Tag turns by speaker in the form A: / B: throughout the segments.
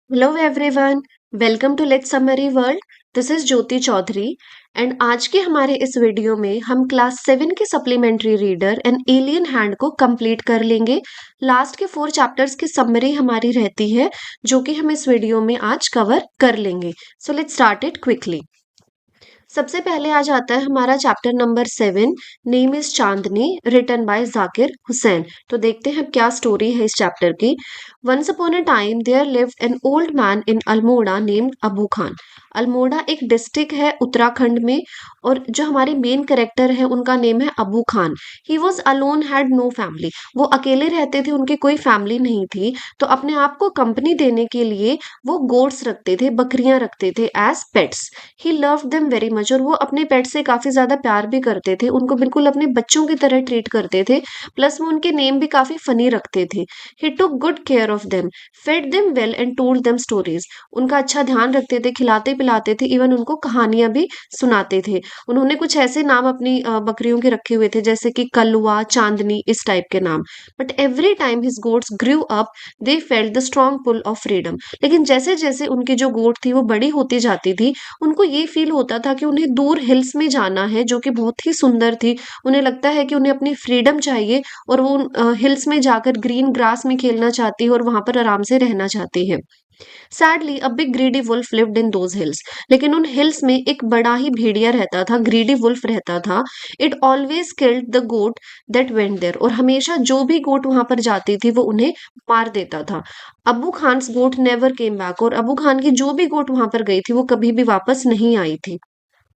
A: Hello everyone. Welcome to let's summary world. This is Jyoti Chaudhary. And आज के हमारे इस वीडियो में हम क्लास 7 के supplementary reader and alien hand को कंप्लीट कर लेंगे। लास्ट के 4 चैप्टर्स की समरी हमारी रहती है जो कि हम इस वीडियो में आज कवर कर लेंगे। So let's start it quickly. सबसे पहले आ जाता है हमारा chapter number 7, name is Chandni, written by Zakir Hussain. तो देखते हैं क्या स्टोरी है इस चैप्टर की। Once upon a time there lived an old man in Almora named Abu Khan. Almora एक डिस्ट्रिक्ट है उत्तराखंड में, और जो हमारे मेन कैरेक्टर है उनका नेम है Abu Khan. He was alone, had no family. वो अकेले रहते थे, उनकी कोई फैमिली नहीं थी। तो अपने आप को कंपनी देने के लिए वो गोट्स रखते थे, बकरियां रखते थे एज पेट्स। ही लव देम वेरी मच, और वो अपने पेट से काफी ज्यादा प्यार भी करते थे, उनको बिल्कुल अपने बच्चों की तरह ट्रीट करते थे। प्लस वो उनके नेम भी काफी फनी रखते थे। He took good care of them, fed them well and told them stories. उनका अच्छा ध्यान रखते थे, खिलाते पिलाते थे, इवन उनको कहानियां भी सुनाते थे। उन्होंने कुछ ऐसे नाम अपनी बकरियों के रखे हुए थे जैसे कि कलुआ, चांदनी, इस टाइप के नाम। But every time his goats grew up they felt the strong pull of freedom. लेकिन जैसे जैसे उनकी जो गोट थी वो बड़ी होती जाती थी, उनको ये फील होता था कि उन्हें दूर हिल्स में जाना है जो कि बहुत ही सुंदर थी। उन्हें लगता है कि उन्हें अपनी फ्रीडम चाहिए, और वो हिल्स में जाकर ग्रीन ग्रास में खेलना चाहती है और वहां पर आराम से रहना चाहती है। Sadly a big greedy wolf lived in those hills. लेकिन उन हिल्स में एक बड़ा ही भेड़िया रहता था, ग्रीडी वुल्फ रहता था। It always killed the goat that went there, और हमेशा जो भी गोट वहां पर जाती थी वो उन्हें मार देता था। अबू खान्स गोट नेवर केम बैक, और अबू खान की जो भी गोट वहां पर गई थी वो कभी भी वापस नहीं आई थी।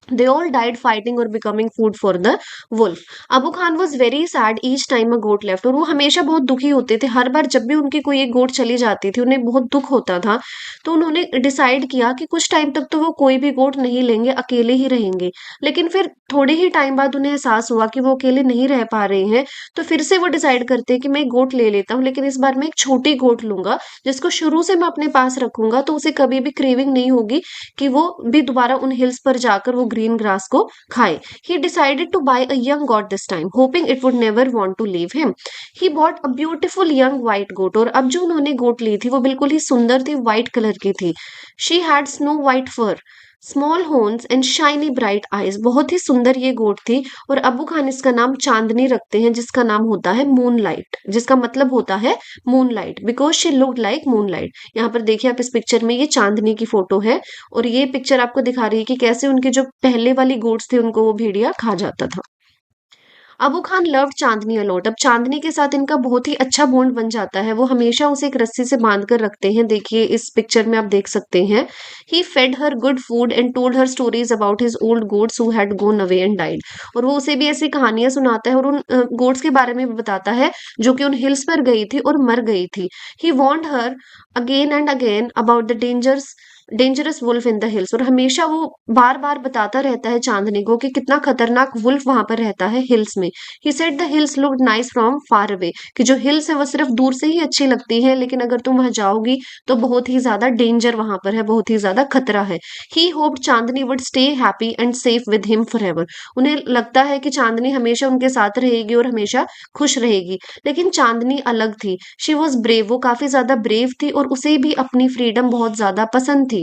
A: They all died fighting or becoming food for the wolf. Abu Khan was very sad each time a goat left, और वो हमेशा बहुत दुखी होते थे हर बार जब भी उनकी कोई एक गोट चली जाती थी, उन्हें बहुत दुख होता था। तो उन्होंने डिसाइड किया कि कुछ टाइम तक तो वो कोई भी गोट नहीं लेंगे, अकेले ही रहेंगे। लेकिन फिर थोड़े ही टाइम बाद उन्हें एहसास हुआ कि वो अकेले नहीं रह पा रहे हैं। तो फिर से वो डिसाइड करते हैं कि मैं एक गोट ले लेता हूँ, लेकिन इस बार मैं एक छोटी गोट लूंगा जिसको शुरू से मैं अपने पास रखूंगा, तो उसे कभी भी क्रेविंग नहीं होगी कि वो भी दोबारा उन हिल्स पर जाकर वो ग्रीन ग्रास को खाए। He decided to buy a young goat this time, hoping it would never want to leave him. He bought a beautiful young white goat, और अब जो उन्होंने गोट ली थी वो बिल्कुल ही सुंदर थी, व्हाइट कलर की थी। She had snow white fur, small horns and shiny bright eyes. बहुत ही सुंदर ये गोट थी, और अबू खान इसका नाम चांदनी रखते हैं जिसका नाम होता है मूनलाइट, जिसका मतलब होता है moonlight, because she looked like moonlight. यहाँ पर देखिए आप, इस पिक्चर में ये चांदनी की फोटो है, और ये पिक्चर आपको दिखा रही है कि कैसे उनके जो पहले वाली गोट्स थे उनको वो भेड़िया खा जाता था। अबू खान लव्ड चांदनी अलॉट। अब चांदनी के साथ इनका बहुत ही अच्छा बॉन्ड बन जाता है, वो हमेशा उसे एक रस्सी से बांध कर रखते हैं। देखिए इस पिक्चर में आप देख सकते हैं। He fed her good food and told her stories about his old goats who had gone away and died. और वो उसे भी ऐसी कहानियां सुनाता है और उन गोट्स के बारे में भी बताता है जो कि उन हिल्स पर गई थी और मर गई थी। He warned her again and again about the dangerous wolf in the hills, और हमेशा वो बार बार बताता रहता है चांदनी को कि कितना खतरनाक वुल्फ वहां पर रहता है हिल्स में। He said the hills look nice from far away, कि जो हिल्स है वो सिर्फ दूर से ही अच्छी लगती है, लेकिन अगर तुम वहां जाओगी तो बहुत ही ज्यादा डेंजर वहां पर है, बहुत ही ज्यादा खतरा है। He hoped Chandni would stay happy and safe with him forever. उन्हें लगता है कि चांदनी हमेशा उनके साथ रहेगी और हमेशा खुश रहेगी। लेकिन चांदनी अलग थी। शी वॉज ब्रेव, वो काफी ज्यादा ब्रेव थी, और उसे भी अपनी फ्रीडम बहुत ज्यादा पसंद थी।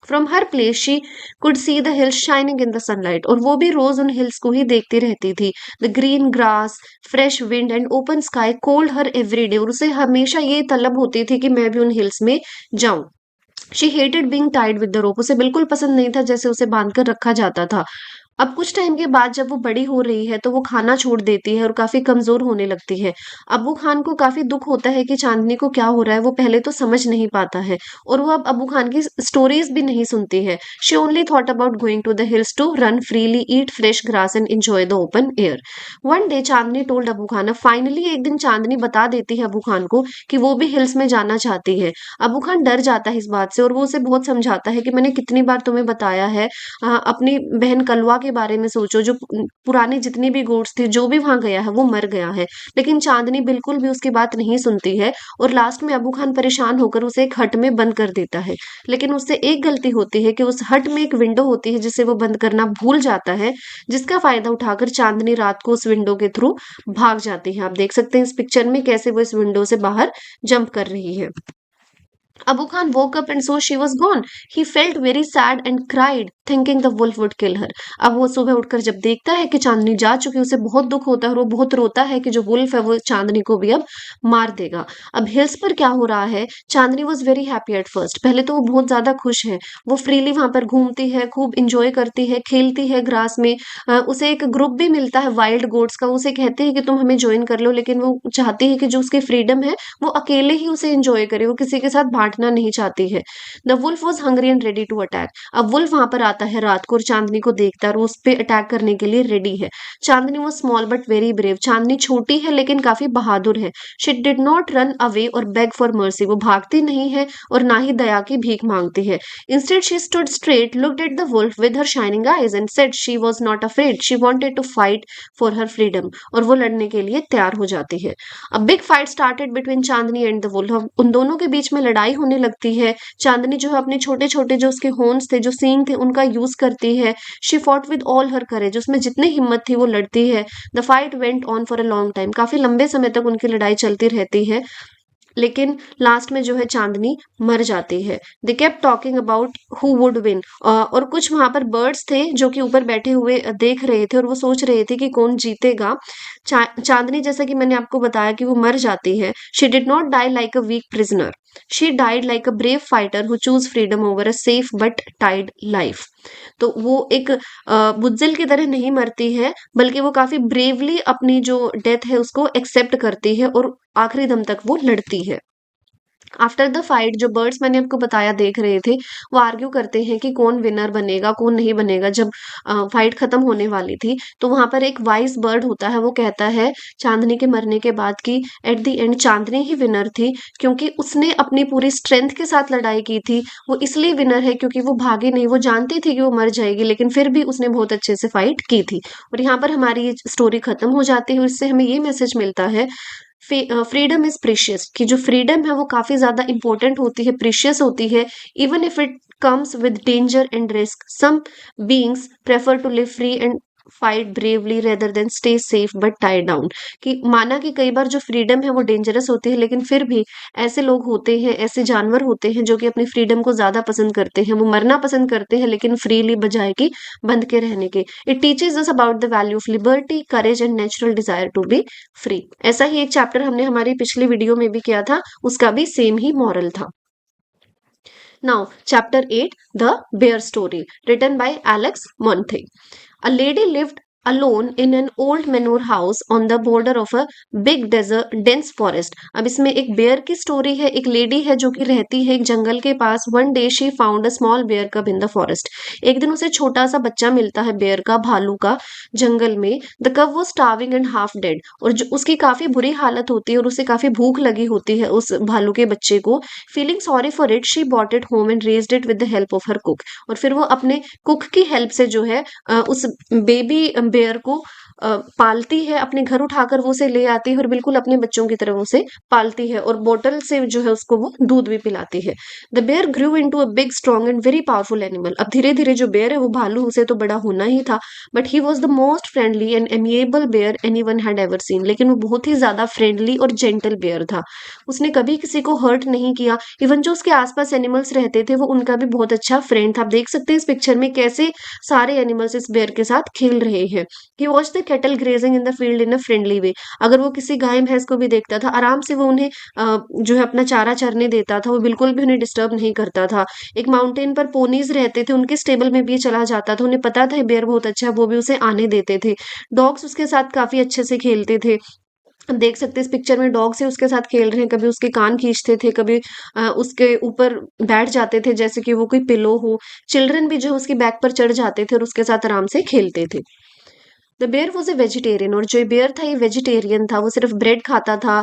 A: From her place she could see the hills shining in the sunlight, और वो भी रोज उन हिल्स को ही देखती रहती थी। The green grass, fresh wind and open sky cold her every day, और उसे हमेशा ये तलब होती थी कि मैं भी उन हिल्स में जाऊं। She hated being tied with the rope, उसे बिल्कुल पसंद नहीं था जैसे उसे बांध कर रखा जाता था। अब कुछ टाइम के बाद जब वो बड़ी हो रही है तो वो खाना छोड़ देती है और काफी कमजोर होने लगती है। अबू खान को काफी दुख होता है कि चांदनी को क्या हो रहा है, वो पहले तो समझ नहीं पाता है, और वो अब अबू खान की स्टोरीज भी नहीं सुनती है। She only thought about going to the hills to run freely, eat fresh grass and enjoy the open air. One day Chandni told Abu Khan, finally एक दिन चांदनी बता देती है अबू खान को कि वो भी हिल्स में जाना चाहती है। अबू खान डर जाता है इस बात से, और वो उसे बहुत समझाता है कि मैंने कितनी बार तुम्हें बताया है, अपनी बहन कलवा के बारे में सोचो, जो पुरानी जितनी भी गोट्स थी, जो भी वहां गया है वो मर गया है। लेकिन चांदनी बिल्कुल भी उसकी बात नहीं सुनती है, और लास्ट में अबू खान परेशान होकर उसे एक हट में बंद कर देता है। लेकिन उससे एक गलती होती है कि उस हट में एक विंडो होती है जिसे वो बंद करना भूल जाता है, जिसका फायदा उठाकर चांदनी रात को उस विंडो के थ्रू भाग जाती है। आप देख सकते हैं इस पिक्चर में कैसे वो इस विंडो से बाहर जंप कर रही है। Abu Khan woke up and saw she was gone. He felt very sad and cried, thinking the wolf would kill her. अब वो सुबह उठकर जब देखता है कि चांदनी जा चुकी है, उसे बहुत दुख होता है और वो बहुत रोता है कि जो वुल्फ है वो चांदनी को भी अब मार देगा। अब हिल्स पर क्या हो रहा है, Chandni was very happy at first. पहले तो वो बहुत ज्यादा खुश है, वो फ्रीली वहां पर घूमती है, खूब इंजॉय करती है, खेलती है ग्रास में। उसे एक ग्रुप भी मिलता है वाइल्ड गोट्स का, उसे कहते हैं कि तुम हमें ज्वाइन कर लो, लेकिन वो चाहती है कि जो उसकी फ्रीडम है वो अकेले ही उसे एंजॉय करे, वो किसी के साथ बांटना नहीं चाहती है। The wolf was hungry and ready to attack. अब वुल्फ वहां पर आता है रात को और चांदनी को देखता है और उस पर अटैक करने के लिए रेडी है। चांदनी वो स्मॉल बट वेरी ब्रेव। चांदनी छोटी है लेकिन काफी बहादुर है। She did not run away और बेग फॉर मर्सी। वो भागती नहीं है और ना ही दया की भीख मांगती है। Instead she stood straight, looked at the wolf with her shining eyes and said she was not afraid, she wanted to fight for her freedom. और वो लड़ने के लिए तैयार हो जाती है। A big fight started between Chandni and the wolf. उन दोनों के बीच में लड़ाई होने लगती है। चांदनी जो है अपने छोटे छोटे जो उसके हॉर्न्स थे, जो सींग थे, उनका यूज करती है। शी फॉट विद ऑल हर करेज। उसमें जितनी हिम्मत थी वो लड़ती है। The fight went on for a long time. काफी लंबे समय तक उनकी लड़ाई चलती रहती है, लेकिन लास्ट में जो है चांदनी मर जाती है। They kept talking about who would win. और कुछ वहां पर बर्ड्स थे जो कि ऊपर बैठे हुए देख रहे थे और वो सोच रहे थे कि कौन जीतेगा। चांदनी, जैसा कि मैंने आपको बताया कि वो मर जाती है। She did not die like a weak prisoner, she died like a brave fighter who chose freedom over a safe but tied life. तो वो एक बुज्जिल की तरह नहीं मरती है, बल्कि वो काफी ब्रेवली अपनी जो डेथ है उसको एक्सेप्ट करती है और आखिरी दम तक वो लड़ती है। आफ्टर द फाइट जो बर्ड्स मैंने आपको बताया देख रहे थे, वो आर्ग्यू करते हैं कि कौन विनर बनेगा कौन नहीं बनेगा। जब फाइट खत्म होने वाली थी तो वहां पर एक वाइस बर्ड होता है, वो कहता है चांदनी के मरने के बाद कि at the end Chandni he winner थी, क्योंकि उसने अपनी पूरी स्ट्रेंथ के साथ लड़ाई की थी। वो इसलिए विनर है क्योंकि वो भागी नहीं, वो जानती थी कि वो मर जाएगी, लेकिन फिर भी उसने बहुत अच्छे से फाइट की थी। और यहाँ पर हमारी ये स्टोरी खत्म हो जाती है और इससे हमें ये मैसेज मिलता है, फ्रीडम इज प्रीशियस, कि जो फ्रीडम है वो काफी ज्यादा इंपॉर्टेंट होती है, प्रीशियस होती है। Even if it comes with danger and risk, some beings prefer to live free and fight bravely rather than stay safe but tie down. कि माना कि कई बार जो फ्रीडम है वो डेंजरस होती है, लेकिन फिर भी ऐसे लोग होते हैं, ऐसे जानवर होते हैं जो कि अपनी फ्रीडम को ज्यादा पसंद करते हैं। वो मरना पसंद करते हैं लेकिन फ्रीली, बजाय कि बंध के रहने के। It teaches us about the value of liberty, courage and natural desire to be free. ऐसा ही एक चैप्टर हमने हमारी पिछली वीडियो में भी किया था, उसका भी सेम ही मॉरल था। Now, Chapter 8, The Bear Story, written by Alex Monthey. A lady lived alone in an old manor house on the border of a big desert dense forest. अब इसमें एक बेयर की स्टोरी है। एक lady है जो कि रहती है एक जंगल के पास। One day she found a small bear cub in the forest. एक दिन उसे छोटा सा बच्चा मिलता है बेयर का, भालू का, जंगल में। द कब वो स्टार्विंग एंड हाफ डेड। और जो उसकी काफी बुरी हालत होती है और उसे काफी भूख लगी होती है उस भालू के बच्चे को। Feeling sorry for it she bought it home and raised it with the help of her cook. और फिर वो अपने कुक की हेल्प से जो है उस बेबी बेयर को पालती है। अपने घर उठाकर वो उसे ले आती है और बिल्कुल अपने बच्चों की तरह उसे पालती है, और बोतल से जो है उसको वो दूध भी पिलाती है। The bear grew into a big strong and very powerful animal. अब धीरे धीरे जो बेयर है वो भालू उसे तो बड़ा होना ही था, but he was the most friendly and amiable bear anyone had ever seen. लेकिन वो बहुत ही ज्यादा फ्रेंडली और जेंटल बेयर था। उसने कभी किसी को हर्ट नहीं किया। इवन जो उसके आसपास एनिमल्स रहते थे वो उनका भी बहुत अच्छा फ्रेंड था। आप देख सकते हैं इस पिक्चर में कैसे सारे एनिमल्स इस बेयर के साथ खेल रहे हैं। He watch the cattle grazing in the field in a friendly way. अगर वो किसी गाय भैंस को भी देखता था, आराम से वो उन्हें जो है अपना चारा चरने देता था। वो बिल्कुल भी उन्हें डिस्टर्ब नहीं करता था। एक माउंटेन पर पोनीज रहते थे, उनके स्टेबल में भी ये चला जाता था। उन्हें पता था बेयर बहुत अच्छा है, वो भी उसे आने देते थे। डॉग्स उसके साथ काफी अच्छे से खेलते थे। आप देख सकते हैं इस पिक्चर में डॉग से उसके साथ खेल रहे हैं, कभी उसके कान खींचते थे, कभी उसके ऊपर बैठ जाते थे जैसे कि वो कोई पिलो हो। चिल्ड्रन भी जो है उसकी बैक पर चढ़ जाते थे और उसके साथ आराम से खेलते थे। The bear was a vegetarian. और जो बेयर था ये वेजिटेरियन था। वो सिर्फ ब्रेड खाता था,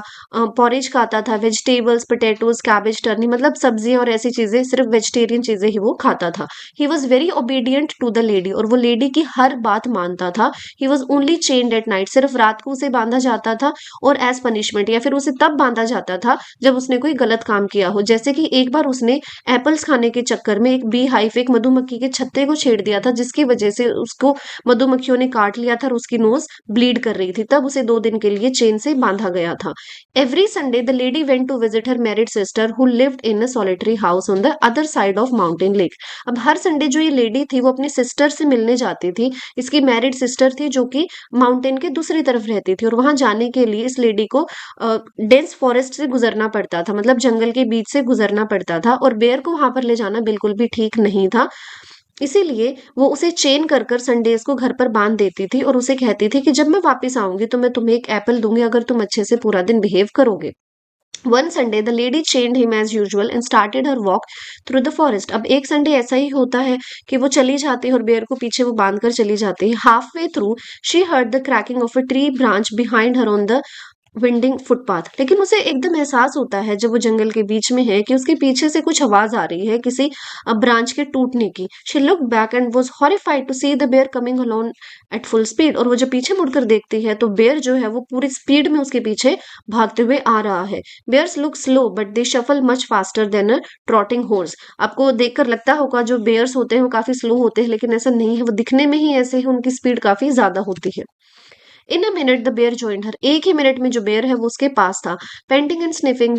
A: पॉरेज खाता था, वेजिटेबल्स, पोटैटोज, कैबेज, टर्नी, मतलब सब्जियां और ऐसी चीजें, सिर्फ वेजिटेरियन चीजें ही वो खाता था। He was very obedient to the lady. और वो लेडी की हर बात मानता था। He was only chained at night. सिर्फ रात को उसे बांधा जाता था, और एज पनिशमेंट, या फिर उसे तब बांधा जाता था जब उसने कोई गलत काम किया हो। जैसे कि एक बार उसने एप्पल्स खाने के चक्कर में एक बी हाइफ, एक मधुमक्खी के छत्ते को छेड़ दिया था, जिसकी वजह से उसको मधुमक्खियों ने काट लिया था। माउथ और उसकी नोज ब्लीड कर रही थी, तब उसे 2 दिन के लिए चेन से बांधा गया था। Every Sunday the lady went to visit her married sister who lived in a solitary house on the other side of mountain lake. अब हर संडे जो ये लेडी थी वो अपनी सिस्टर से मिलने जाती थी। इसकी मैरिड सिस्टर थी जो कि माउंटेन के दूसरी तरफ रहती थी, और वहां जाने के लिए इस लेडी को डेंस फॉरेस्ट से गुजरना पड़ता था, मतलब जंगल के बीच से गुजरना पड़ता था, और बेयर को वहां पर ले जाना बिल्कुल भी ठीक नहीं था। इसीलिए वो उसे चेन कर कर संडेज को घर पर बांध देती थी और उसे कहती थी कि जब मैं वापस आऊंगी तो मैं तुम्हें एक एप्पल दूंगी अगर तुम अच्छे से पूरा दिन बिहेव करोगे। One Sunday the lady chained him as usual and started her walk through the forest. अब एक संडे ऐसा ही होता है कि वो चली जाती है और बेयर को पीछे वो बांध कर चली जाती है। Half way through she heard the cracking of a tree branch behind her on the winding footpath. लेकिन उसे एकदम एहसास होता है जब वो जंगल के बीच में है कि उसके पीछे से कुछ आवाज आ रही है किसी ब्रांच के टूटने की। She look back and was horrified to see the bear coming alone at full speed. और वो जब पीछे मुड़कर देखती है तो बेयर जो है वो पूरी स्पीड में उसके पीछे भागते हुए आ रहा है। Bears look slow but they shuffle much faster than a trotting horse. आपको देखकर लगता होगा जो बेयर्स होते हैं वो काफी स्लो होते हैं, लेकिन ऐसा नहीं है, वो दिखने में ही ऐसे ही उनकी स्पीड काफी ज्यादा होती है। In a minute the bear joined her. एक ही मिनट में जो बेयर है वो उसके पास था, painting and sniffing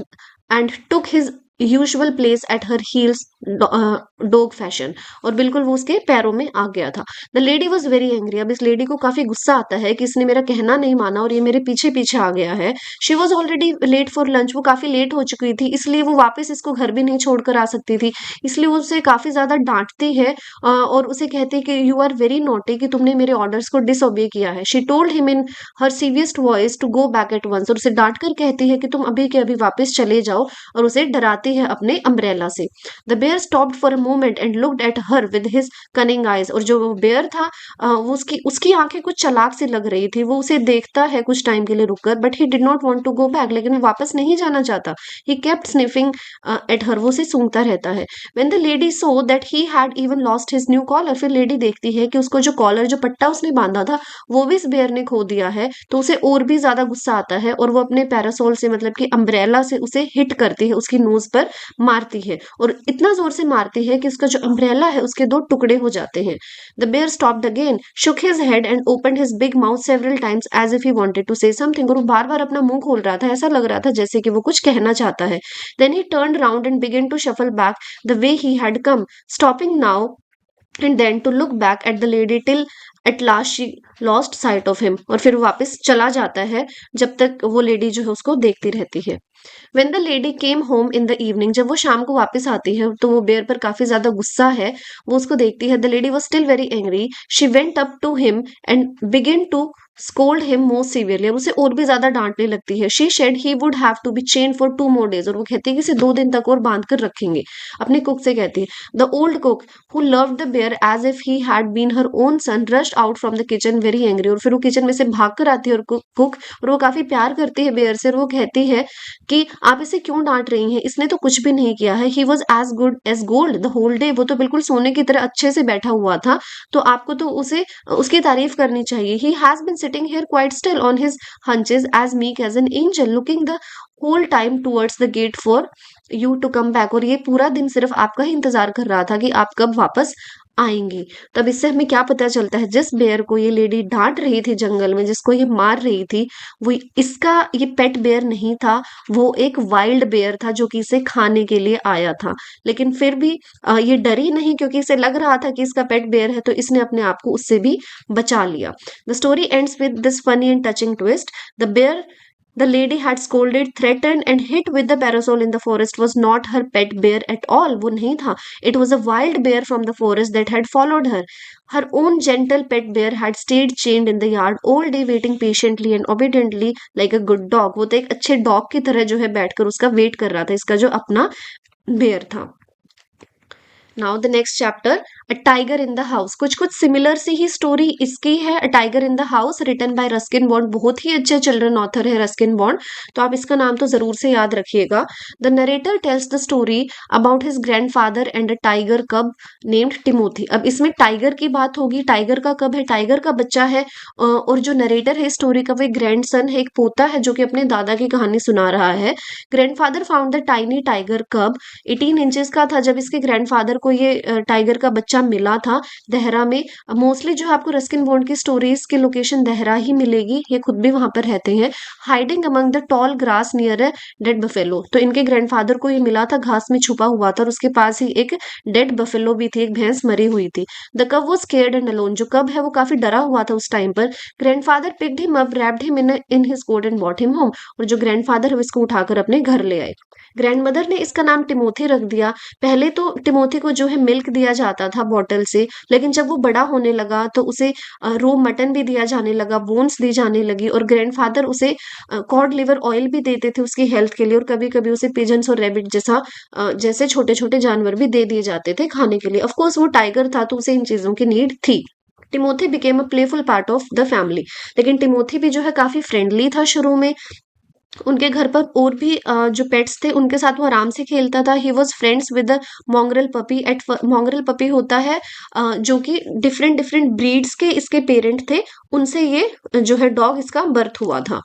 A: and took his usual place at her heels dog fashion. और बिल्कुल वो उसके पैरों में आ गया था। The lady was very angry. अब इस लेडी को काफी गुस्सा आता है कि इसने मेरा कहना नहीं माना और ये मेरे पीछे पीछे आ गया है। She was already late for lunch. वो काफी लेट हो चुकी थी, इसलिए वो वापस इसको घर भी नहीं छोड़कर आ सकती थी, इसलिए वो उसे काफी ज्यादा डांटती है और उसे कहती है कि यू आर वेरी नॉटी, कि तुमने मेरे ऑर्डर्स को डिसओबे किया है। She told him in her severest voice to go back at once. और उसे डांट कर कहती है कि तुम अभी के अभी वापस चले जाओ, और उसे डराती है अपने अम्ब्रेला से। The bear stopped for a moment and looked at her with his cunning eyes. और जो बेयर था वो उसकी उसकी आंखें कुछ चालाक सी लग रही थी। वो उसे देखता है कुछ टाइम के लिए रुककर, but he did not want to go back. लेकिन वो वापस नहीं जाना चाहता। He kept sniffing at her. वो उसे सूंघता रहता है। When the lady saw that he had even lost his new collar. फिर लेडी देखती है कि उसको जो कॉलर, जो पट्टा उसने बांधा था, वो भी इस बेयर ने खो दिया है, तो उसे और भी ज्यादा गुस्सा आता है और वो अपने पैरासोल से, मतलब कि अम्ब्रेला से उसे हिट करती है, उसकी नोज पर मारती है, और इतना जोर से मारती है कि उसका जो अम्ब्रेला है उसके 2 टुकड़े हो जाते हैं। The bear stopped again, shook his head and opened his big mouth several times as if he wanted to say something. और वो बार बार अपना मुंह खोल रहा था, ऐसा लग रहा था जैसे कि वो कुछ कहना चाहता है। Then he turned round and began to shuffle back the way he had come, stopping now and then to look back at the lady till at last she lost sight of him। और फिर वो वापस चला जाता है जब तक वो लेडी जो है उसको देखती रहती है। When the lady came home in the evening, जब वो शाम को वापस आती है तो वो बेयर पर काफी ज्यादा गुस्सा है। वो उसको देखती है। The lady was still very angry. She went up to him and began to scold him more severely। और उसे और भी ज्यादा डांटने लगती है। She said he would have to be chained for 2 more days। और वो कहती है कि इसे 2 दिन तक और बांध कर रखेंगे। अपने कुक से कहती है। The old cook who loved the bear as if he had been her own son rushed out from the kitchen very angry। और फिर वो किचन में से भाग कर आती है और कुक, और वो काफी प्यार करती है बेयर से, और वो कहती है कि आप इसे क्यों डांट रही हैं, इसने तो कुछ भी नहीं किया है। He was as good as gold the whole day. वो तो बिल्कुल सोने की तरह अच्छे से बैठा हुआ था, तो आपको तो उसे उसकी तारीफ करनी चाहिए। He has been sitting here quite still on his haunches as meek as an angel looking the whole time towards the gate for you to come back. और ये पूरा दिन सिर्फ आपका ही इंतजार कर रहा था कि आप कब वापस आएंगी। तब इससे हमें क्या पता चलता है, जिस बेयर को ये लेडी डांट रही थी जंगल में, जिसको ये मार रही थी, वो इसका ये पेट बेयर नहीं था, वो एक वाइल्ड बेयर था जो कि इसे खाने के लिए आया था। लेकिन फिर भी ये डरी नहीं, क्योंकि इसे लग रहा था कि इसका पेट बेयर है, तो इसने अपने आप को उससे भी बचा लिया। The story ends with this funny and touching twist. The bear the lady had scolded, threatened and hit with the parasol in the forest was not her pet bear at all। वो नहीं था, it was a wild bear from the forest that had followed her। Her own gentle pet bear had stayed chained in the yard all day waiting patiently and obediently like a good dog। वो तो एक अच्छे dog की तरह जो है बैठकर उसका वेट कर रहा था, इसका जो अपना बेयर था। Now the next chapter, a tiger in the house. कुछ कुछ सिमिलर सी ही स्टोरी इसकी है। A tiger in the house written by Ruskin Bond. बहुत ही अच्छे चिल्ड्रन ऑथर है रस्किन बॉन्ड, तो आप इसका नाम तो जरूर से याद रखिएगा। The narrator tells the story about his grandfather and a tiger cub named Timothy. अब इसमें टाइगर की बात होगी। टाइगर का कब है, टाइगर का बच्चा है, और जो नरेटर है स्टोरी का वो एक ग्रैंड सन है, एक पोता है जो कि अपने दादा की कहानी सुना रहा है। Grandfather found the tiny tiger कब 18 इंचेस का था जब इसके ग्रैंडफादर आपको ये टाइगर का बच्चा मिला था देहरा में। मोस्टली जो है आपको रस्किन बॉन्ड की स्टोरीज की लोकेशन देहरा ही मिलेगी, ये खुद भी वहां पर रहते हैं। Hiding among the tall grass near a dead buffalo, तो इनके ग्रैंडफादर को ये मिला था, घास में छुपा हुआ था और उसके पास ही एक डेड बफेलो भी थी, एक भैंस मरी हुई थी। द कब वो स्केर्ड एंड अलोन, जो कब है वो काफी डरा हुआ था उस टाइम पर। Grandfather picked him up, wrapped him in his coat and bought him home, और जो ग्रैंडफादर है वो इसको उठाकर अपने घर ले आए। ग्रैंडमदर ने इसका नाम टिमोथी रख दिया। पहले तो टिमोथी को जो है मिल्क दिया जाता था बॉटल से, लेकिन जब वो बड़ा होने लगा तो उसे रो मटन भी दिया जाने लगा, बोन्स दी जाने लगी, और ग्रैंडफादर उसे कॉड लिवर ऑयल भी देते थे उसकी हेल्थ के लिए, और कभी कभी उसे पिजन्स और रैबिट जैसे छोटे छोटे जानवर भी दे दिए जाते थे खाने के लिए। ऑफ कोर्स वो टाइगर था तो उसे इन चीजों की नीड थी। Timothy became a playful part of the family, लेकिन टिमोथी भी जो है काफी फ्रेंडली था शुरू में। उनके घर पर और भी जो पेट्स थे उनके साथ वो आराम से खेलता था। He was friends with the mongrel puppy. Mongrel puppy होता है जो कि डिफरेंट डिफरेंट ब्रीड्स के इसके पेरेंट थे, उनसे ये जो है डॉग इसका बर्थ हुआ था।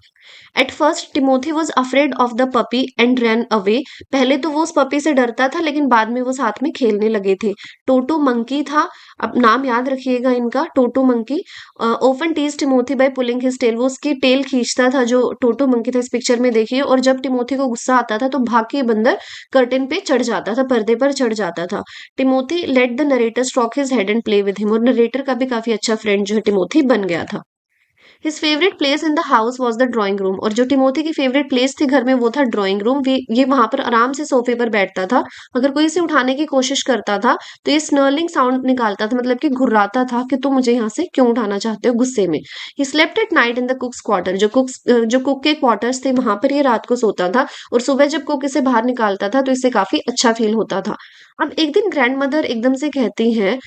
A: At first Timothy was afraid of the puppy and run away, पहले तो वो उस पपी से डरता था लेकिन बाद में वो साथ में खेलने लगे थे। टोटो मंकी था, अब नाम याद रखिएगा इनका, Toto monkey. Often tease Timothy by pulling his tail, वो उसकी टेल खींचता था, जो टोटो मंकी था इस पिक्चर में देखिए। और जब टिमोथी को गुस्सा आता था तो भाग के बंदर कर्टेन पे चढ़ जाता था, पर्दे पर चढ़ जाता था। Timothy let the narrator stroke his head and play with him, और नरेटर का भी काफी अच्छा फ्रेंड जो है टिमोथी बन गया था। His favourite place in the house was the drawing room, और जो टिमोथी की फेवरेट प्लेस थी घर में वो था ड्राइंग रूम। ये वहां पर आराम से सोफे पर बैठता था, अगर कोई इसे उठाने की कोशिश करता था तो ये स्नर्लिंग साउंड निकालता था, मतलब कि घुर्राता था कि तुम मुझे यहाँ से क्यों उठाना चाहते हो, गुस्से में। He slept at night in the कुक्स quarter, जो कुक के क्वार्टर्स थे वहां पर ये रात को सोता था, और सुबह जब कुक इसे बाहर निकालता था तो इससे काफी अच्छा फील होता था। अब एक दिन ग्रैंड मदर एकदम से कहती हैं,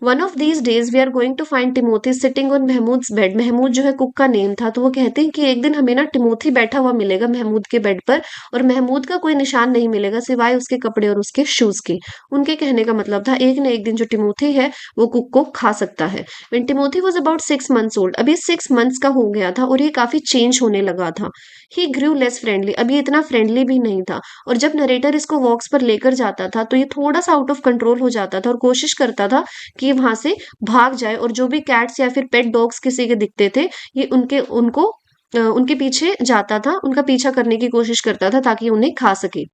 A: one of these days we are going to find Timothy sitting on Mahmood's bed. Mahmood जो है कुक का नेम था, तो वो कहते हैं कि एक दिन हमें ना टिमोथी बैठा हुआ मिलेगा महमूद के बेड पर, और महमूद का कोई निशान नहीं मिलेगा सिवाय उसके कपड़े और उसके शूज के। उनके कहने का मतलब था एक न एक दिन जो टिमोथी है वो कुक को खा सकता है। When Timothy was about 6 months old, अभी 6 months का हो गया था और ये काफी चेंज होने लगा था। ही ग्रू लेस फ्रेंडली, अभी इतना फ्रेंडली भी नहीं था, और जब नरेटर इसको वॉक्स पर लेकर जाता था तो ये थोड़ा सा आउट ऑफ कंट्रोल हो जाता था और कोशिश करता था कि वहां से भाग जाए, और जो भी कैट्स या फिर पेट डॉग्स किसी के दिखते थे ये उनके पीछे जाता था, उनका पीछा करने की कोशिश करता था ताकि उन्हें खा सके।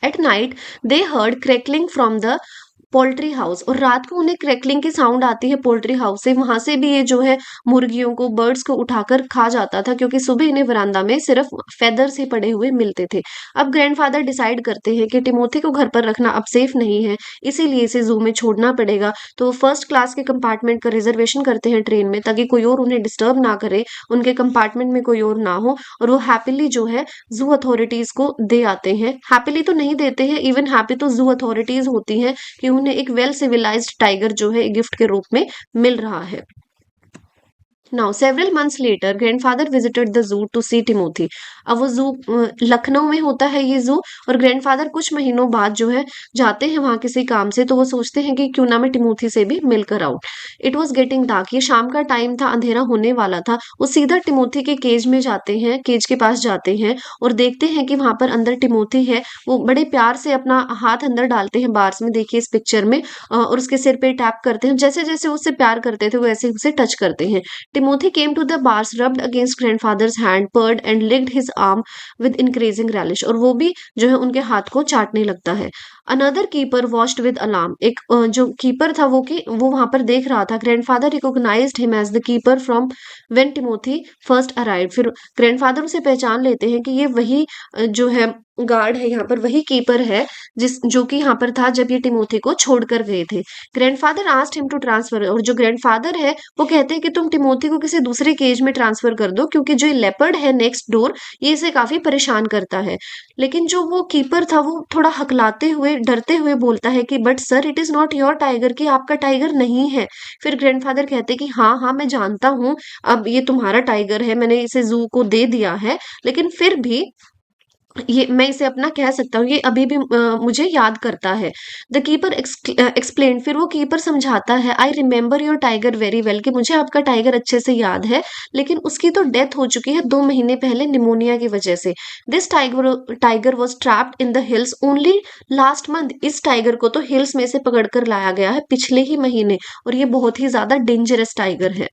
A: At night they heard crackling from the poultry house, और रात को उन्हें क्रैकलिंग की साउंड आती है पोल्ट्री हाउस से, वहां से भी ये जो है मुर्गियों को, बर्ड्स को उठाकर खा जाता था, क्योंकि सुबह इन्हें वरांदा में सिर्फ फेदर्स ही पड़े हुए मिलते थे। अब ग्रैंडफादर डिसाइड करते हैं कि टिमोथी को घर पर रखना अब सेफ नहीं है, इसीलिए इसे जू में छोड़ना पड़ेगा। तो वो फर्स्ट क्लास के कंपार्टमेंट का रिजर्वेशन करते हैं ट्रेन में, ताकि कोई और उन्हें डिस्टर्ब ना करे, उनके कंपार्टमेंट में कोई और ना हो, और वो हैप्पीली जो है जू अथॉरिटीज को दे आते हैं। हैप्पीली तो नहीं देते हैं, इवन हैप्पी तो जू अथॉरिटीज होती हैं कि उन्हें एक वेल सिविलाइज्ड टाइगर जो है गिफ्ट के रूप में मिल रहा है। Now several months later grandfather visited the zoo to see Timothy. अब वो जू लखनऊ में होता है ये जू, और ग्रैंडफादर कुछ महीनों बाद जो है जाते हैं वहां किसी काम से, तो वो सोचते हैं कि क्यों ना मैं टिमोथी से भी मिलकर आऊं। इट वॉज गेटिंग डार्क, ये शाम का टाइम था, अंधेरा होने वाला था। वो सीधा टिमोथी के केज में जाते हैं, केज के पास जाते हैं और देखते हैं कि वहां पर अंदर टिमोथी है। वो बड़े प्यार से अपना हाथ अंदर डालते हैं बार्स में, देखिए इस पिक्चर में, और उसके सिर पे टैप करते हैं, जैसे जैसे उससे प्यार करते थे वैसे उसे टच करते हैं। Timothy came to the bars, rubbed against grandfather's hand, purred and licked his arm with increasing relish, और वो भी जो है उनके हाथ को चाटने लगता है। Another keeper watched with alarm, एक जो कीपर था वो वहां पर देख रहा था। Grandfather recognised him as the keeper from when Timothy first arrived, फिर ग्रैंडफादर उसे पहचान लेते हैं कि ये वही जो है गार्ड है, यहाँ पर वही कीपर है जो कि यहाँ पर था जब ये टिमोथी को छोड़कर गए थे। Grandfather asked him to transfer, और जो ग्रैंडफादर है वो कहते हैं कि तुम टिमोथी को किसी दूसरे केज में ट्रांसफर कर दो, क्योंकि जो लेपर्ड है नेक्स्ट डोर ये इसे काफी परेशान करता है। लेकिन जो वो कीपर था वो थोड़ा हकलाते हुए, डरते हुए बोलता है कि but sir it is not your tiger, कि आपका टाइगर नहीं है। फिर ग्रैंडफादर कहते हैं कि हाँ हाँ मैं जानता हूँ, अब ये तुम्हारा टाइगर है, मैंने इसे जू को दे दिया है, लेकिन फिर भी ये मैं इसे अपना कह सकता हूँ, ये अभी भी मुझे याद करता है। द कीपर एक्सप्लेन, फिर वो कीपर समझाता है, I remember your tiger very well, कि मुझे आपका टाइगर अच्छे से याद है, लेकिन उसकी तो डेथ हो चुकी है 2 महीने पहले निमोनिया की वजह से। This tiger tiger was trapped in the hills only last month, इस टाइगर को तो हिल्स में से पकड़ कर लाया गया है पिछले ही महीने, और ये बहुत ही ज्यादा डेंजरस टाइगर है।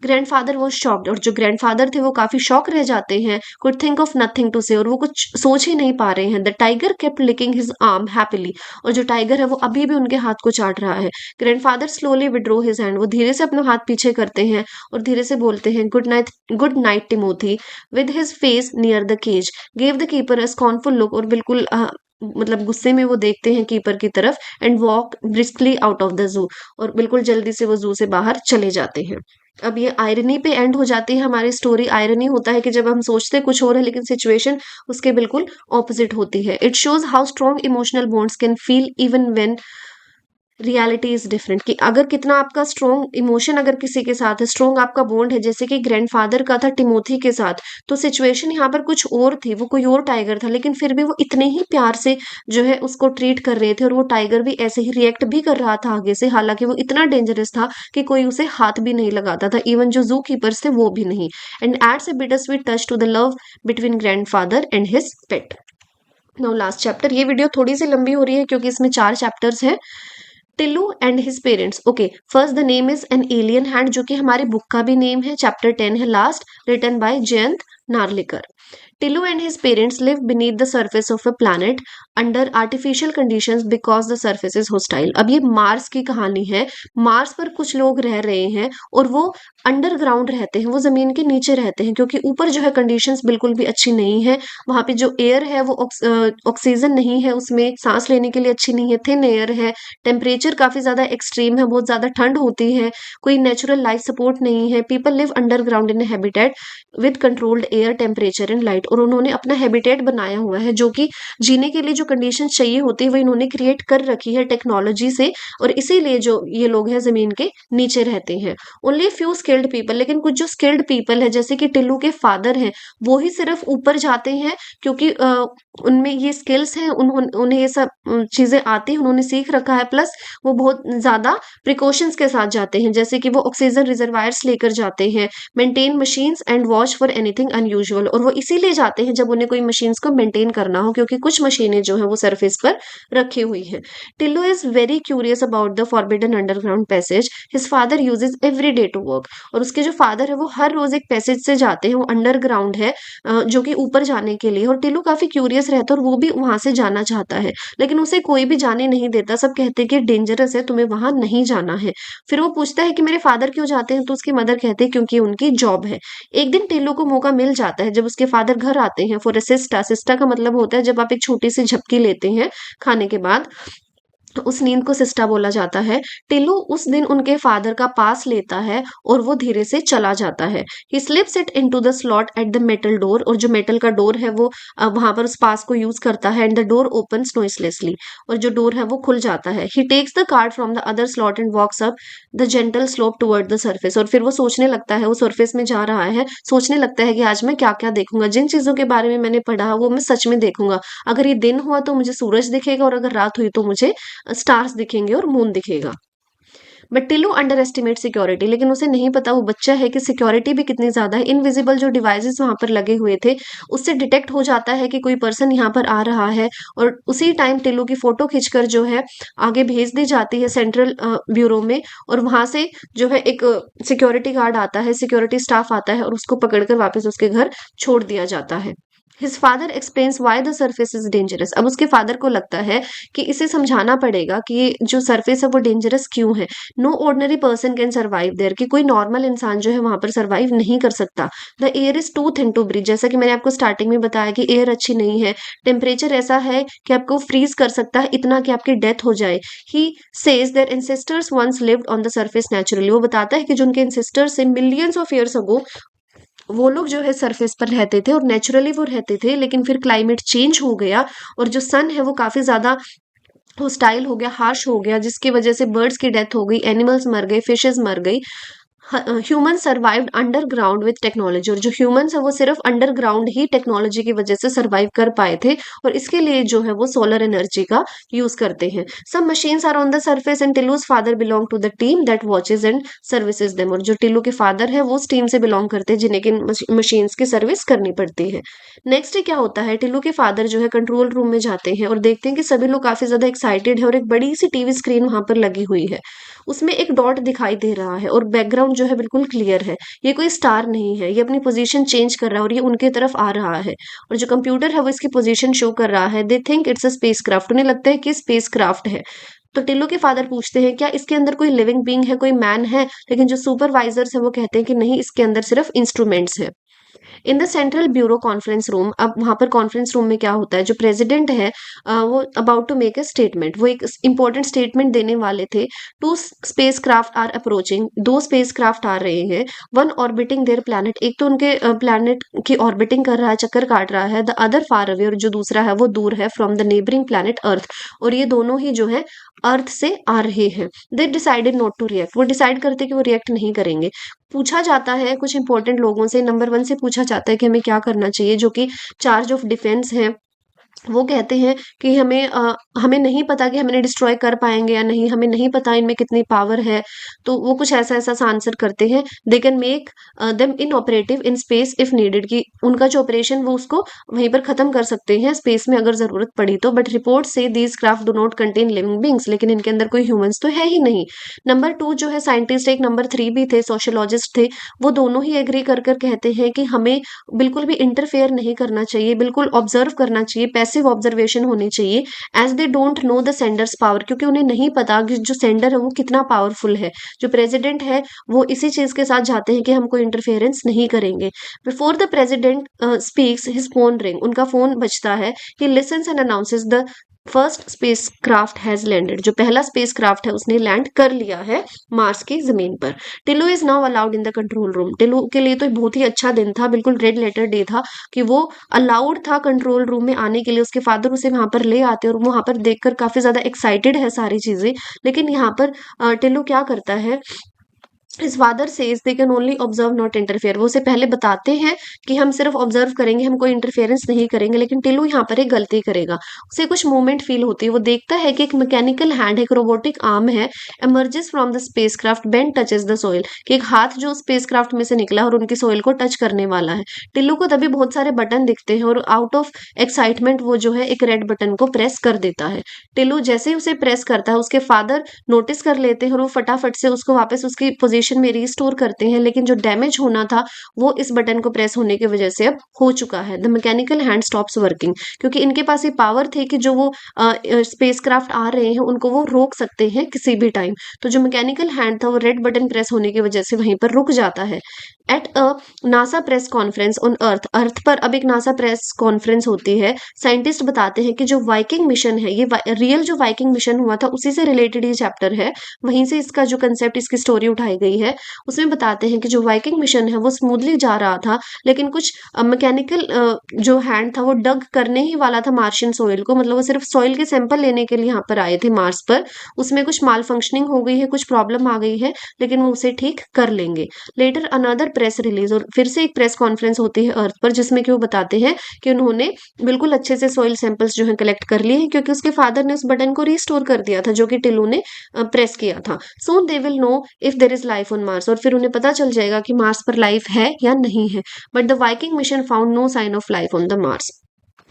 A: ग्रैंडफादर वो शॉक्ड, और जो ग्रैंडफादर थे वो काफी शॉक रह जाते हैं। Could think of nothing to say, और वो कुछ सोच ही नहीं पा रहे हैं। The tiger kept licking his arm happily, और जो टाइगर है वो अभी भी उनके हाथ को चाट रहा है। Grandfather slowly withdraw his hand, वो धीरे से अपना हाथ पीछे करते हैं और धीरे से बोलते हैं, good night Timothy, with his face near the cage, gave the keeper a scornful look, और बिल्कुल मतलब गुस्से में वो देखते हैं कीपर की तरफ, and walk briskly out of the zoo, और बिल्कुल जल्दी से वो जू से बाहर चले जाते हैं। अब ये आयरनी पे एंड हो जाती है हमारी स्टोरी। आयरनी होता है कि जब हम सोचते कुछ और है लेकिन सिचुएशन उसके बिल्कुल ऑपोजिट होती है। It shows how strong emotional bonds can feel even when reality is different, कि अगर कितना आपका स्ट्रॉन्ग इमोशन अगर किसी के साथ है, स्ट्रॉन्ग आपका बॉन्ड है, जैसे कि ग्रैंडफादर का था टिमोथी के साथ, तो सिचुएशन यहाँ पर कुछ और थी, वो कोई और टाइगर था, लेकिन फिर भी वो इतने ही प्यार से जो है उसको ट्रीट कर रहे थे, और वो टाइगर भी ऐसे ही रिएक्ट भी कर रहा था आगे से, हालांकि वो इतना डेंजरस था कि कोई उसे हाथ भी नहीं लगाता था, इवन जो जू कीपर्स थे वो भी नहीं। And adds a bitter sweet touch to the love between grandfather and his pet. Now last chapter, ये वीडियो थोड़ी सी लंबी हो रही है क्योंकि इसमें 4 चैप्टर्स हैं। Tillu and his parents. Okay, first the name is an alien hand, जो कि हमारी बुक का भी नेम है, चैप्टर 10 है last, written by Jayant Narlikar. Tillu and his parents live beneath the surface of a planet under artificial conditions because the surface is hostile. अब ये Mars की कहानी है। मार्स पर कुछ लोग रह रहे हैं और वो अंडरग्राउंड रहते हैं, वो जमीन के नीचे रहते हैं, क्योंकि ऊपर जो है कंडीशंस बिल्कुल भी अच्छी नहीं है। वहां पे जो एयर है वो ऑक्सीजन नहीं है, उसमें सांस लेने के लिए अच्छी नहीं है, थिन एयर है, टेम्परेचर काफी ज्यादा एक्सट्रीम है, बहुत ज्यादा ठंड होती है, कोई नेचुरल लाइफ सपोर्ट नहीं है। People live underground in habitat with controlled air temperature and light, और उन्होंने अपना हैबिटेट बनाया हुआ है, जो कि जीने के लिए जो कंडीशन चाहिए होती है वो इन्होंने क्रिएट कर रखी है टेक्नोलॉजी से, और इसीलिए जो ये लोग हैं जमीन के नीचे रहते हैं। ओनली फ्यू स्किल्ड पीपल, लेकिन कुछ जो स्किल्ड पीपल है जैसे कि टिल्लू के फादर हैं, वो ही सिर्फ ऊपर जाते हैं, क्योंकि उनमें ये स्किल्स हैं, उन्हें ये सब चीजें आती हैं, उन्होंने सीख रखा है, प्लस वो बहुत ज्यादा प्रिकॉशंस के साथ जाते हैं, जैसे कि वो ऑक्सीजन रिजर्वायर्स लेकर जाते हैं, maintain machines and watch for anything unusual, और वो इसीलिए जाते हैं जब उन्हें कोई मशीन्स को मेंटेन करना हो, क्योंकि कुछ मशीनें जो है वो सरफेस पर रखी हुई है। Tillu is very curious about the forbidden underground passage his father uses every day to work, और उसके जो फादर है वो हर रोज एक पैसेज से जाते हैं, वो अंडरग्राउंड है जो कि ऊपर जाने के लिए, और टिल्लू काफी क्यूरियस रहता है और वो भी वहां से जाना चाहता है, लेकिन उसे कोई भी जाने नहीं देता, सब कहते हैं कि डेंजरस है, तुम्हें वहां नहीं जाना है। फिर वो पूछता है कि मेरे फादर क्यों जाते हैं, तो उसकी मदर कहते हैं क्योंकि उनकी जॉब है। एक दिन टिल्लू को मौका मिल जाता है जब उसके फादर घर आते हैं फॉर अ सिस्टा। सिस्टा का मतलब होता है जब आप एक छोटी सी झपकी लेते हैं खाने के बाद, तो उस नींद को सिस्टा बोला जाता है। टिल्लू उस दिन उनके फादर का पास लेता है और वो धीरे से चला जाता है। He slips it into the slot at the metal door, और जो मेटल का डोर है वो वहां पर उस पास को यूज करता है, and the door opens noiselessly, और जो डोर है वो खुल जाता है। He takes the card from the other slot and walks up the gentle slope toward the surface, और फिर वो सोचने लगता है, वो सरफेस में जा रहा है, सोचने लगता है कि आज मैं क्या क्या देखूंगा, जिन चीजों के बारे में मैंने पढ़ा वो मैं सच में देखूंगा। अगर ये दिन हुआ तो मुझे सूरज दिखेगा, और अगर रात हुई तो मुझे स्टार्स दिखेंगे और मून दिखेगा। But Tillu under estimate security, लेकिन उसे नहीं पता, वो बच्चा है, कि सिक्योरिटी भी कितनी ज्यादा है। इनविजिबल जो डिवाइसेस वहां पर लगे हुए थे उससे डिटेक्ट हो जाता है कि कोई पर्सन यहाँ पर आ रहा है, और उसी टाइम टिल्लू की फोटो खींचकर जो है आगे भेज दी जाती है सेंट्रल ब्यूरो में, और वहां से जो है एक सिक्योरिटी गार्ड आता है, सिक्योरिटी स्टाफ आता है, और उसको पकड़कर वापस उसके घर छोड़ दिया जाता है। His father explains why the surface is dangerous. अब उसके फादर को लगता है कि इसे समझाना पड़ेगा कि ये जो सरफेस है वो डेंजरस क्यों है। No ordinary person can survive there, कि कोई नॉर्मल इंसान जो है वहां पर सर्वाइव नहीं कर सकता। The air is too thin to breathe, जैसा कि मैंने आपको स्टार्टिंग में बताया कि एयर अच्छी नहीं है, टेम्परेचर ऐसा है कि आपको फ्रीज कर सकता है, इतना कि आपकी डेथ हो जाए। He says their ancestors once lived on the surface naturally, वो बताता है कि जो उनके एंसेस्टर्स से मिलियंस ऑफ ईयर्स अगो वो लोग जो है सरफेस पर रहते थे और नेचुरली वो रहते थे, लेकिन फिर क्लाइमेट चेंज हो गया और जो सन है वो काफी ज्यादा होस्टाइल हो गया, हार्श हो गया, जिसकी वजह से बर्ड्स की डेथ हो गई, एनिमल्स मर गए, फिशेस मर गई। Human survived underground with technology, और जो ह्यूमंस है वो सिर्फ अंडरग्राउंड ही टेक्नोलॉजी की वजह से सर्वाइव कर पाए थे, और इसके लिए जो है वो सोलर एनर्जी का यूज करते हैं। Some machines are on the surface and Tillu's father belong to the team that watches and services them, और जो टिल्लू के फादर है वो उस टीम से बिलोंग करते हैं जिन्हें कि मशीन्स की सर्विस करनी पड़ती है। नेक्स्ट क्या होता है, टिल्लू के फादर जो है कंट्रोल रूम में जाते हैं और देखते हैं कि सभी लोग काफी ज्यादा एक्साइटेड है और एक बड़ी सी टीवी स्क्रीन वहां पर लगी हुई है। उसमें एक डॉट दिखाई दे रहा है और बैकग्राउंड जो है बिल्कुल क्लियर है। ये कोई स्टार नहीं है, ये अपनी पोजीशन चेंज कर रहा है और ये उनके तरफ आ रहा है, और जो कंप्यूटर है वो इसकी पोजीशन शो कर रहा है। They think it's a space craft, उन्हें लगता है कि स्पेस क्राफ्ट है। तो टिल्लू के फादर पूछते हैं क्या इसके अंदर कोई लिविंग बीइंग है, कोई मैन है, लेकिन जो सुपरवाइजर्स है वो कहते हैं कि नहीं, इसके अंदर सिर्फ इंस्ट्रूमेंट्स है। In the central bureau conference room, अब वहां पर कॉन्फ्रेंस रूम में क्या होता है, जो प्रेसिडेंट है वो about to make a statement, वो एक इंपॉर्टेंट स्टेटमेंट देने वाले थे। Two spacecraft are approaching, दो स्पेस क्राफ्ट आ रहे हैं। वन ऑर्बिटिंग देयर प्लैनेट, एक तो उनके प्लैनेट की ऑर्बिटिंग कर रहा है, चक्कर काट रहा है। द अदर फार अवे, और जो दूसरा है वो दूर है, from the neighbouring planet earth, और ये दोनों ही जो है अर्थ से आ रहे हैं। They decided not to react, वो डिसाइड करते कि वो रिएक्ट नहीं करेंगे। पूछा जाता है कुछ इंपॉर्टेंट लोगों से, नंबर वन से पूछा जाता है कि हमें क्या करना चाहिए, जो कि चार्ज ऑफ डिफेंस है। वो कहते हैं कि हमें नहीं पता कि हम इन्हें डिस्ट्रॉय कर पाएंगे या नहीं, हमें नहीं पता इनमें कितनी पावर है। तो वो कुछ ऐसा ऐसा सा आंसर करते हैं। They can make them in operative in space if needed, कि उनका जो ऑपरेशन वो उसको वहीं पर खत्म कर सकते हैं स्पेस में अगर जरूरत पड़ी तो। बट रिपोर्ट से these craft do not contain living beings, लेकिन इनके अंदर कोई ह्यूमंस तो है ही नहीं। नंबर टू जो है साइंटिस्ट, एक नंबर थ्री भी थे, सोशोलॉजिस्ट थे, वो दोनों ही एग्री कर कर कहते हैं कि हमें बिल्कुल भी इंटरफेयर नहीं करना चाहिए, बिल्कुल ऑब्जर्व करना चाहिए, पैसिव ऑब्जर्वेशन होनी चाहिए। As they don't know the sender's power, क्योंकि उन्हें नहीं पता कि जो सेंडर है वो कितना पावरफुल है। जो प्रेसिडेंट है वो इसी चीज के साथ जाते हैं कि हम कोई इंटरफेरेंस नहीं करेंगे। Before the president speaks his phone ring, उनका फोन बजता है। ही lessons and announces the first space craft has landed, जो पहला स्पेस क्राफ्ट है उसने लैंड कर लिया है मार्स की जमीन पर। Tillu is now allowed in the control room, Tillu के लिए तो बहुत ही अच्छा दिन था, बिल्कुल रेड लेटर डे था कि वो अलाउड था कंट्रोल रूम में आने के लिए। उसके फादर उसे वहां पर ले आते और वहां पर देखकर काफी ज्यादा एक्साइटेड है सारी चीजें। लेकिन यहाँ पर टिल्लू क्या करता है, इस father says they can only observe not interfere, वो उसे पहले बताते हैं कि हम सिर्फ ऑब्जर्व करेंगे, हम कोई इंटरफेरेंस नहीं करेंगे। लेकिन टिल्लू यहाँ पर एक गलती करेगा, उसे कुछ मूवमेंट फील होती है। वो देखता है कि एक मैकेनिकल हैंड, एक रोबोटिक आर्म है, emerges from the spacecraft, Ben touches the soil, कि एक हाथ जो स्पेसक्राफ्ट में से निकला और उनकी सोइल को टच करने वाला है। टिल्लू को तभी बहुत सारे बटन दिखते हैं और आउट ऑफ एक्साइटमेंट वो जो है एक रेड बटन को प्रेस कर देता है। टिल्लू जैसे ही उसे प्रेस करता है उसके फादर नोटिस कर लेते हैं और वो फटाफट से उसको वापस उसकी पोजीशन में रीस्टोर करते हैं। लेकिन जो डैमेज होना था वो इस बटन को प्रेस होने की वजह से अब हो चुका है। The mechanical hand stops working, क्योंकि इनके पास ये पावर थे कि जो वो स्पेसक्राफ्ट आ रहे हैं उनको वो रोक सकते हैं किसी भी टाइम। तो जो मैकेनिकल हैंड था वो रेड बटन प्रेस होने की वजह से वहीं पर रुक जाता है। At a NASA press conference on Earth, Earth पर अब एक नासा प्रेस कॉन्फ्रेंस होती है। साइंटिस्ट बताते हैं कि जो वाइकिंग मिशन है, ये रियल जो वाइकिंग मिशन हुआ था उसी से रिलेटेड ये चैप्टर है, वहीं से इसका जो कंसेप्ट, इसकी स्टोरी उठाई गई है। उसमें बताते हैं कि जो वाइकिंग मिशन है वो स्मूथली जा रहा था, लेकिन कुछ मैकेनिकल जो हैंड था वो डग करने ही वाला था मार्शियन सोइल को, मतलब वो सिर्फ सॉइल के सैंपल लेने के लिए यहाँ पर आए थे मार्स पर। उसमें कुछ माल फंक्शनिंग हो गई है, कुछ प्रॉब्लम आ गई है, लेकिन वो उसे ठीक कर लेंगे। लेटर अनदर प्रेस रिलीज, और फिर से एक प्रेस कॉन्फ्रेंस होती है अर्थ पर, जिसमें कि वो बताते हैं कि उन्होंने बिल्कुल अच्छे से सॉइल सैंपल्स जो है कलेक्ट कर लिए हैं, क्योंकि उसके फादर ने उस बटन को रिस्टोर कर दिया था जो कि टिल्लू ने प्रेस किया था। Soon they will know if there is life on Mars, और फिर उन्हें पता चल जाएगा कि मार्स पर लाइफ है या नहीं है। But the Viking mission found no sign of life on the Mars,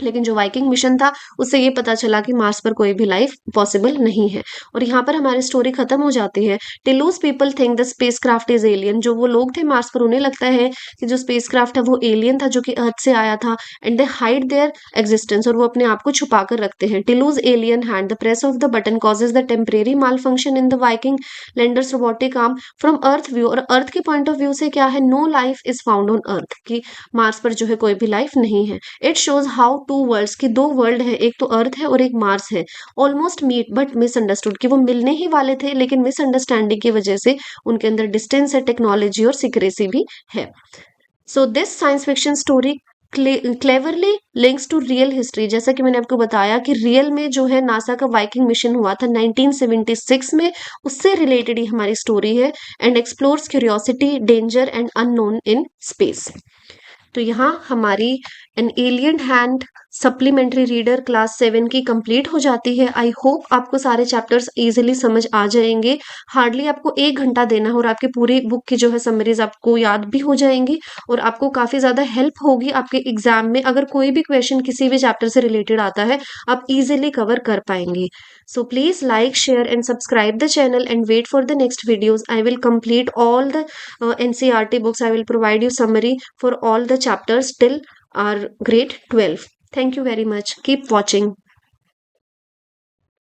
A: लेकिन जो वाइकिंग मिशन था उससे ये पता चला कि मार्स पर कोई भी लाइफ पॉसिबल नहीं है। और यहाँ पर हमारी स्टोरी खत्म हो जाती है। Tillu's people think the space craft is alien, जो वो लोग थे मार्स पर उन्हें लगता है कि जो स्पेस क्राफ्ट है वो एलियन था जो कि अर्थ से आया था। And they hide their existence, और वो अपने आप को छुपा कर रखते हैं। Tillu's alien hand the press of the button causes the temporary malfunction in the Viking lander's robotic arm from Earth view, और अर्थ के पॉइंट ऑफ व्यू से क्या है, no life is found on Earth, की Mars पर जो है कोई भी लाइफ नहीं है। It shows how two worlds, की दो वर्ल्ड है, एक तो अर्थ है और एक मार्स है, ऑलमोस्ट मीट बट मिसअंडरस्टूड, कि वो मिलने ही वाले थे लेकिन मिसअंडरस्टैंडिंग की वजह से उनके अंदर डिस्टेंस है, टेक्नोलॉजी और सीक्रेसी भी है। So this science fiction story cleverly links to real history. जैसा कि मैंने आपको बताया कि रियल में जो है नासा का वाइकिंग मिशन हुआ था 1976 में, उससे रिलेटेड ही हमारी स्टोरी है। And explores curiosity, danger and unknown in space. तो यहाँ हमारी an alien hand supplementary reader class 7 की कंप्लीट हो जाती है। आई होप आपको सारे चैप्टर्स इजीली समझ आ जाएंगे। हार्डली आपको 1 घंटा देना है और आपकी पूरी बुक की जो है समरीज आपको याद भी हो जाएंगी और आपको काफ़ी ज़्यादा हेल्प होगी आपके एग्जाम में। अगर कोई भी क्वेश्चन किसी भी चैप्टर से रिलेटेड आता है, आप इजीली कवर कर पाएंगे। So please like, share and subscribe the channel and wait for the next videos. I will complete all the NCERT books. I will provide you summary for all the chapters till our grade 12. Thank you very much. Keep watching.